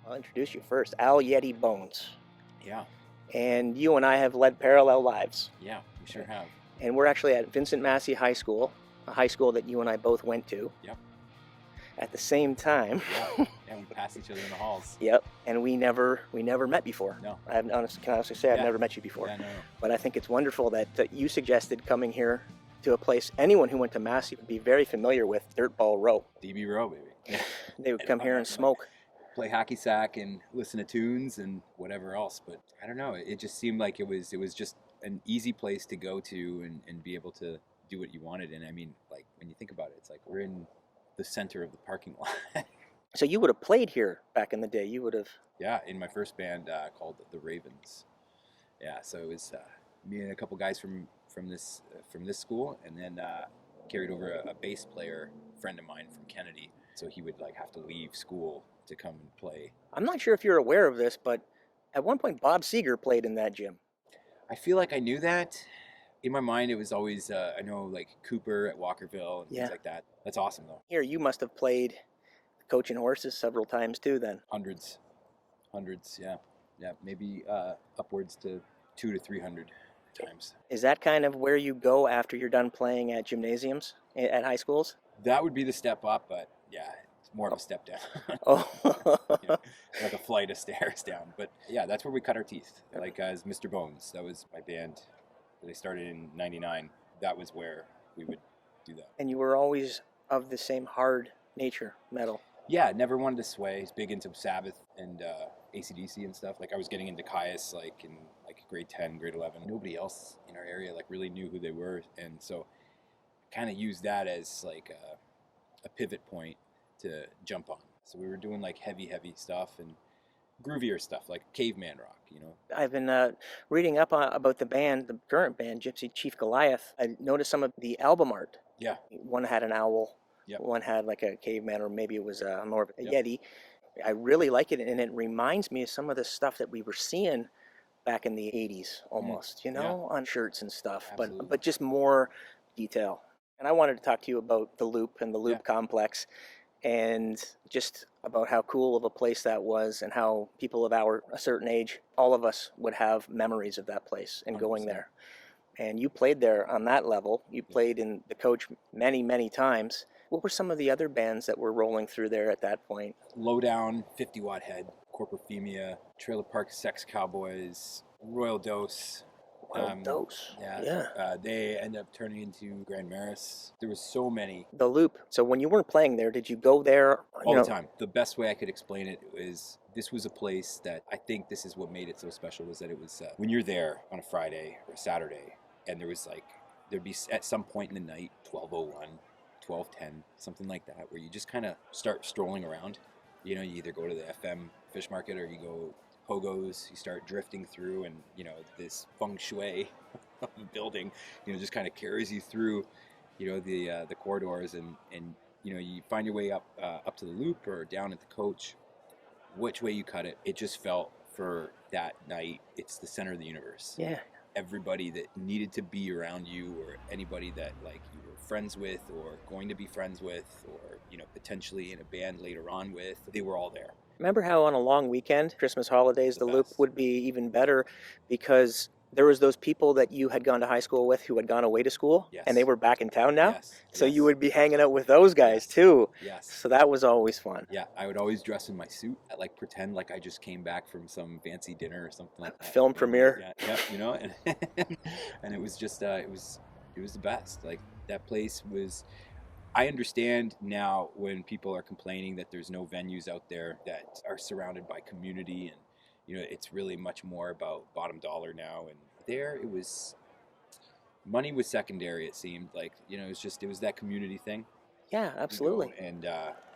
I'll introduce you first. Al Yeti Bones. Yeah, And you and I have led parallel lives. yeah, we sure have. And we're actually at Vincent Massey High School, a high school that you and I both went to Yep. at the same time. Yeah, and we pass each other in the halls. Yep. And we never met before. No. Can honestly say I've Yeah. never met you before. Yeah, no. But I think it's wonderful that you suggested coming here to a place anyone who went to Massey would be very familiar with, Dirt Ball Row. DB Row, baby. Yeah. They would come here and smoke. Play hacky sack and listen to tunes and whatever else. But I don't know. It just seemed like it was just an easy place to go to and be able to do what you wanted. And I mean, like when you think about it, it's like we're in the center of the parking lot. So you would have played here back in the day. You would have. Yeah, in my first band called the Ravens. Yeah, so it was me and a couple guys from this school, and then carried over a bass player friend of mine from Kennedy. So he would like have to leave school to come and play. I'm not sure if you're aware of this, but at one point Bob Seger played in that gym. I feel like I knew that. In my mind, it was always I know like Cooper at Walkerville and things like that. That's awesome though. Here, you must have played coaching horses several times too then. Hundreds, yeah, maybe upwards to 200 to 300 times. Is that kind of where you go after you're done playing at gymnasiums, at high schools? That would be the step up, but yeah, it's more of a step down. Oh. You know, like a flight of stairs down. But yeah, that's where we cut our teeth. Like as Mr. Bones, that was my band that I started in '99. That was where we would do that. And you were always of the same hard nature, metal. Yeah, never wanted to sway. He's big into Sabbath and AC/DC and stuff. Like I was getting into Caius like in like grade 10, grade 11. Nobody else in our area like really knew who they were, and so kind of used that as like a pivot point to jump on. So we were doing like heavy stuff and groovier stuff like caveman rock, you know. I've been reading up about the band, the current band, Gypsy Chief Goliath. I noticed some of the album art. Yeah. One had an owl. Yep. One had like a caveman, or maybe it was more of a Yep. Yeti. I really like it, and it reminds me of some of the stuff that we were seeing back in the 80s almost, you know, on shirts and stuff, Absolutely. but just more detail. And I wanted to talk to you about the Loop and the Loop complex, and just about how cool of a place that was, and how people of a certain age, all of us would have memories of that place and going 100%. there. And you played there on that level. You played in the Coach many times. What were some of the other bands that were rolling through there at that point? Lowdown, 50 Watt Head, Corporofemia, Trailer Park Sex Cowboys, Royal Dose. Dose. Yeah. They end up turning into Grand Maris. There was so many. The Loop. So when you weren't playing there, did you go there? All the time. The best way I could explain it is this was a place that I think this is what made it so special, was that it was when you're there on a Friday or a Saturday, and there'd be at some point in the night, 12:01, 12:10, something like that, where you just kind of start strolling around. You know, you either go to the FM fish market or you go Pogo's, you start drifting through, and you know, this feng shui of the building, you know, just kind of carries you through, you know, the corridors, and you know, you find your way up to the Loop or down at the Coach. Which way you cut it, it just felt for that night, it's the center of the universe. Yeah. Everybody that needed to be around you, or anybody that like you were friends with or going to be friends with, or you know, potentially in a band later on with, they were all there. Remember how on a long weekend, Christmas holidays, the Loop best. would be even better, because there was those people that you had gone to high school with who had gone away to school, Yes. and they were back in town now. Yes. So Yes. you would be hanging out with those guys too. Yes. So that was always fun. Yeah, I would always dress in my suit. I like pretend like I just came back from some fancy dinner or something like that. Film premiere. Yeah, you know, and and it was just it was the best. Like that place was. I understand now when people are complaining that there's no venues out there that are surrounded by community, and you know, it's really much more about bottom dollar now. And there, it was money was secondary. It seemed like, you know, it was that community thing. Yeah, absolutely. You know, and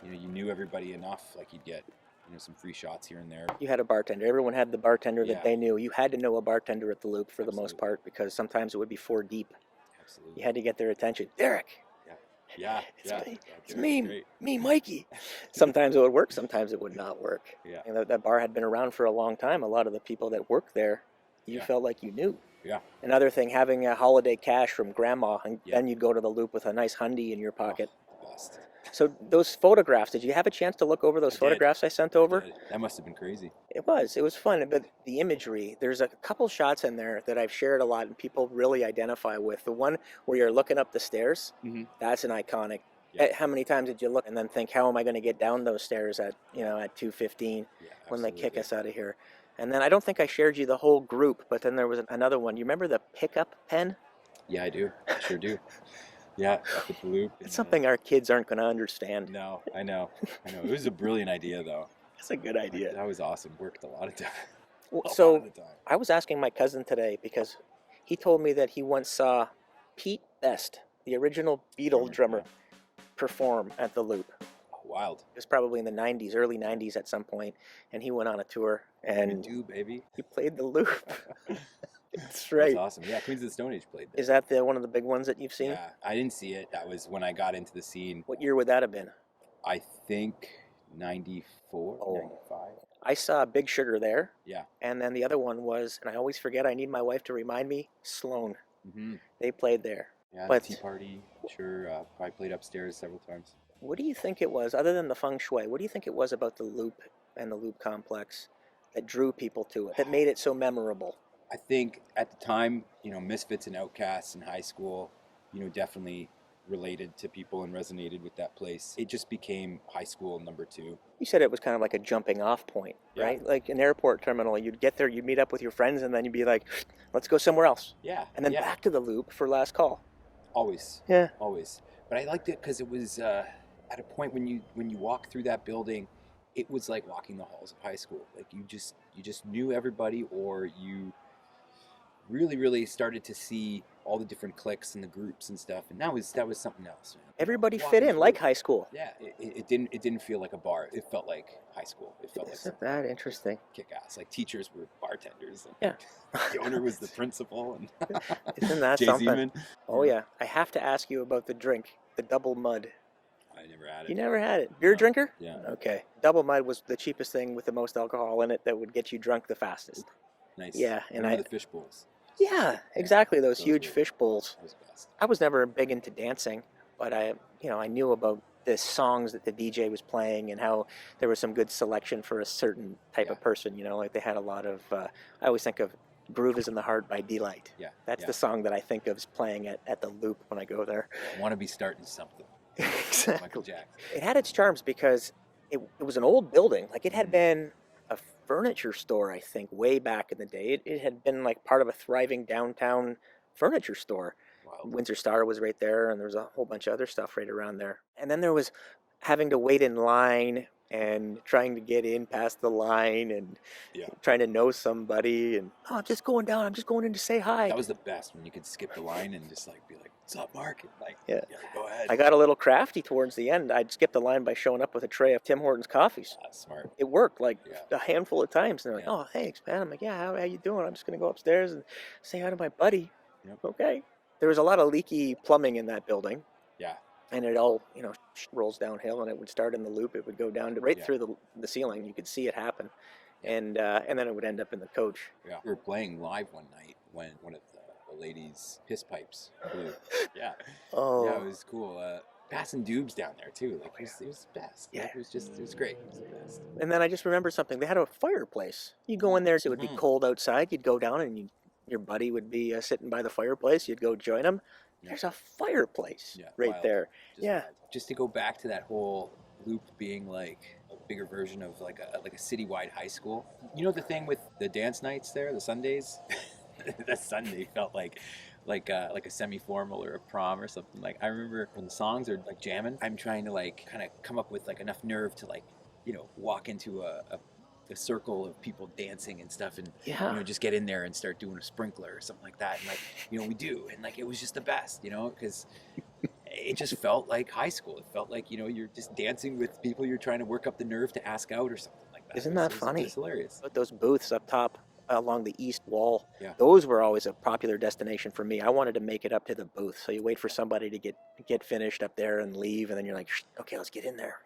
you know, you knew everybody enough. Like you'd get, you know, some free shots here and there. You had a bartender. Everyone had the bartender that Yeah. they knew. You had to know a bartender at the Loop for the most Absolutely. part, because sometimes it would be 4 deep. Absolutely. You had to get their attention. Derek. Yeah. It's yeah. me. It's That's me. great. Me, Mikey. Sometimes it would work. Sometimes it would not work. Yeah. And that bar had been around for a long time. A lot of the people that worked there, you Yeah. felt like you knew. Yeah. Another thing, having a holiday cash from grandma, and Yeah. then you'd go to the Loop with a nice hundy in your pocket. Oh, the best. So those photographs, did you have a chance to look over those I did. photographs I sent over? That must have been crazy. It was fun, but the imagery, there's a couple shots in there that I've shared a lot and people really identify with. The one where you're looking up the stairs, that's an iconic. Yeah. How many times did you look and then think, how am I going to get down those stairs at 2:15 when they kick us out of here? And then I don't think I shared you the whole group, but then there was another one. You remember the pickup pen? Yeah, I do. I sure do. Yeah, up at the loop. It's something our kids aren't going to understand. No, I know. It was a brilliant idea, though. It's a good idea. That was awesome. Worked a lot of time. So I was asking my cousin today because he told me that he once saw Pete Best, the original Beatle drummer, perform at the Loop. Oh, wild. It was probably in the 90s, early 90s at some point, and he went on a tour and baby. he played the Loop. That's right. That's awesome. Yeah, Queens of the Stone Age played there. Is that one of the big ones that you've seen? Yeah, I didn't see it. That was when I got into the scene. What year would that have been? I think 94, 95. I saw Big Sugar there. Yeah. And then the other one was, and I always forget, I need my wife to remind me, Sloan. They played there. Yeah, but the Tea Party, sure. I played upstairs several times. What do you think it was, other than the feng shui, what do you think it was about the Loop and the Loop complex that drew people to it, that made it so memorable? I think at the time, misfits and outcasts in high school, definitely related to people and resonated with that place. It just became high school number 2. You said it was kind of like a jumping off point, right? Like an airport terminal, you'd get there, you'd meet up with your friends, and then you'd be like, let's go somewhere else. Yeah. And then back to the Loop for last call. Always. Yeah. Always. But I liked it because it was at a point when you walk through that building, it was like walking the halls of high school. Like you just knew everybody, or you really started to see all the different cliques and the groups and stuff, and that was something else, man. Everybody fit in like high school. Yeah, it didn't feel like a bar. It felt like high school. It felt Isn't that interesting? Kick ass. Like teachers were bartenders. And Yeah. The owner was the principal. And Isn't that Jay something? Zeman. Oh yeah. I have to ask you about the drink, the double mud. I never had it. You never had it? Beer drinker? Yeah. Okay. Double mud was the cheapest thing with the most alcohol in it that would get you drunk the fastest. Nice. Yeah, and the fish bowls. Yeah, exactly. Those huge fish bowls. That was best. I was never big into dancing, but I knew about the songs that the DJ was playing and how there was some good selection for a certain type of person. Like they had a lot of. I always think of "Groove Is in the Heart" by Delight. Yeah. That's the song that I think of as playing at the Loop when I go there. I want to be starting something. Exactly. Michael Jackson. It had its charms because it was an old building. Like it had been a furniture store, I think, way back in the day. It had been like part of a thriving downtown furniture store. Wow. Windsor Star was right there, and there was a whole bunch of other stuff right around there. And then there was having to wait in line and trying to get in past the line and trying to know somebody. And I'm just going down. I'm just going in to say hi. That was the best, when you could skip the line and just like be like, "What's up, Mark?" And like, go ahead. I got a little crafty towards the end. I'd skip the line by showing up with a tray of Tim Hortons coffees. That's smart. It worked like a handful of times. And they're like, "Oh, thanks, man." I'm like, "Yeah, how you doing? I'm just going to go upstairs and say hi to my buddy." Yep. Okay. There was a lot of leaky plumbing in that building. Yeah. And it all, rolls downhill, and it would start in the Loop. It would go down to right through the ceiling. You could see it happen. And then it would end up in the coach. Yeah. We were playing live one night when one of the ladies' piss pipes blew. Yeah. Oh. Yeah, it was cool. Passing dubs down there too. Like it was the best. Yeah. It was great. It was the best. And then I just remembered something. They had a fireplace. You go in there, so it would be cold outside. You'd go down, and your buddy would be sitting by the fireplace. You'd go join him. There's a fireplace right there. Just to go back to that whole Loop being like a bigger version of like a citywide high school. You know the thing with the dance nights there, the Sundays? That Sunday felt like a semi-formal or a prom or something. Like I remember when the songs are like jamming, I'm trying to like kind of come up with like enough nerve to like, walk into a circle of people dancing and stuff, and just get in there and start doing a sprinkler or something like that, and like we do, and like it was just the best, because it just felt like high school. It felt like you're just dancing with people you're trying to work up the nerve to ask out or something like that. Isn't that funny? It's hilarious. But those booths up top along the east wall, Yeah. those were always a popular destination for me. I wanted to make it up to the booth, so you wait for somebody to get finished up there and leave, and then you're like, okay, let's get in there.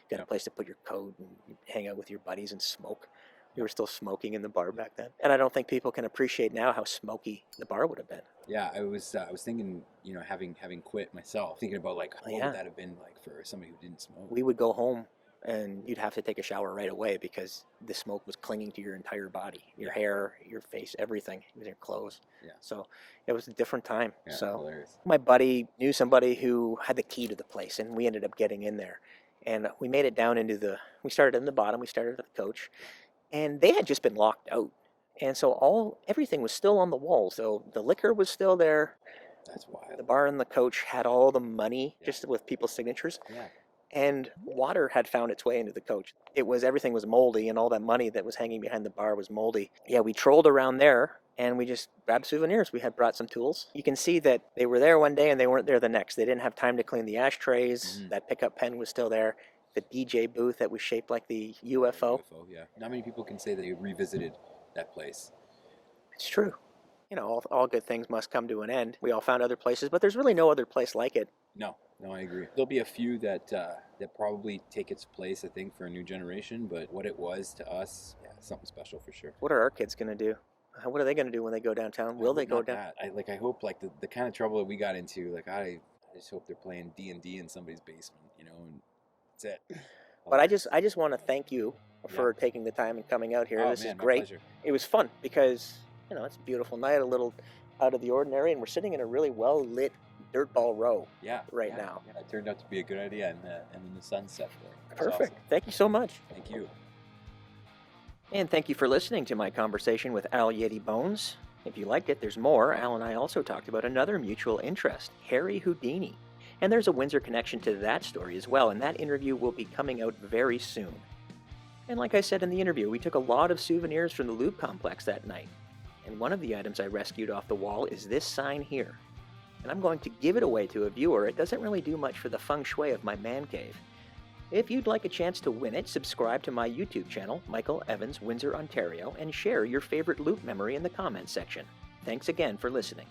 Got a place to put your coat and you hang out with your buddies and smoke. You were still smoking in the bar back then. And I don't think people can appreciate now how smoky the bar would have been. Yeah, I was thinking, you know, having quit myself, thinking about like what Yeah. would that have been like for somebody who didn't smoke. We would go home and you'd have to take a shower right away because the smoke was clinging to your entire body, your hair, your face, everything, your clothes. Yeah. So it was a different time. Yeah, so hilarious. my buddy knew somebody who had the key to the place, and we ended up getting in there. And we made it down into we started in the bottom, we started at the coach, and they had just been locked out. And so everything was still on the walls. So the liquor was still there. That's wild. The bar and the coach had all the money just with people's signatures. Yeah. And water had found its way into the coach. Everything was moldy, and all that money that was hanging behind the bar was moldy. Yeah, we trolled around there, and we just grabbed souvenirs. We had brought some tools. You can see that they were there one day, and they weren't there the next. They didn't have time to clean the ashtrays. Mhm. That pickup pen was still there. The DJ booth that was shaped like the UFO. Yeah. Not many people can say they revisited that place. It's true. You know, all good things must come to an end. We all found other places, but there's really no other place like it. No, I agree. There'll be a few that probably take its place, I think, for a new generation. But what it was to us, yeah, something special for sure. What are our kids going to do? What are they going to do when they go downtown? Will they go Not down? that. I hope like the kind of trouble that we got into. Like I just hope they're playing D&D in somebody's basement, you know, and that's it. But I just want to thank you for taking the time and coming out here. Oh, This man, is my great. pleasure. It was fun because, you know, it's a beautiful night, a little out of the ordinary, and we're sitting in a really well lit dirtball row right now. Yeah, it turned out to be a good idea, and then the sunset there. Perfect. Thank you so much. Thank you. And thank you for listening to my conversation with Al Yeti Bones. If you liked it, there's more. Al and I also talked about another mutual interest, Harry Houdini. And there's a Windsor connection to that story as well, and that interview will be coming out very soon. And like I said in the interview, we took a lot of souvenirs from the Loop complex that night. And one of the items I rescued off the wall is this sign here. And I'm going to give it away to a viewer. It doesn't really do much for the feng shui of my man cave. If you'd like a chance to win it, subscribe to my YouTube channel, Michael Evans, Windsor, Ontario, and share your favorite Loop memory in the comments section. Thanks again for listening.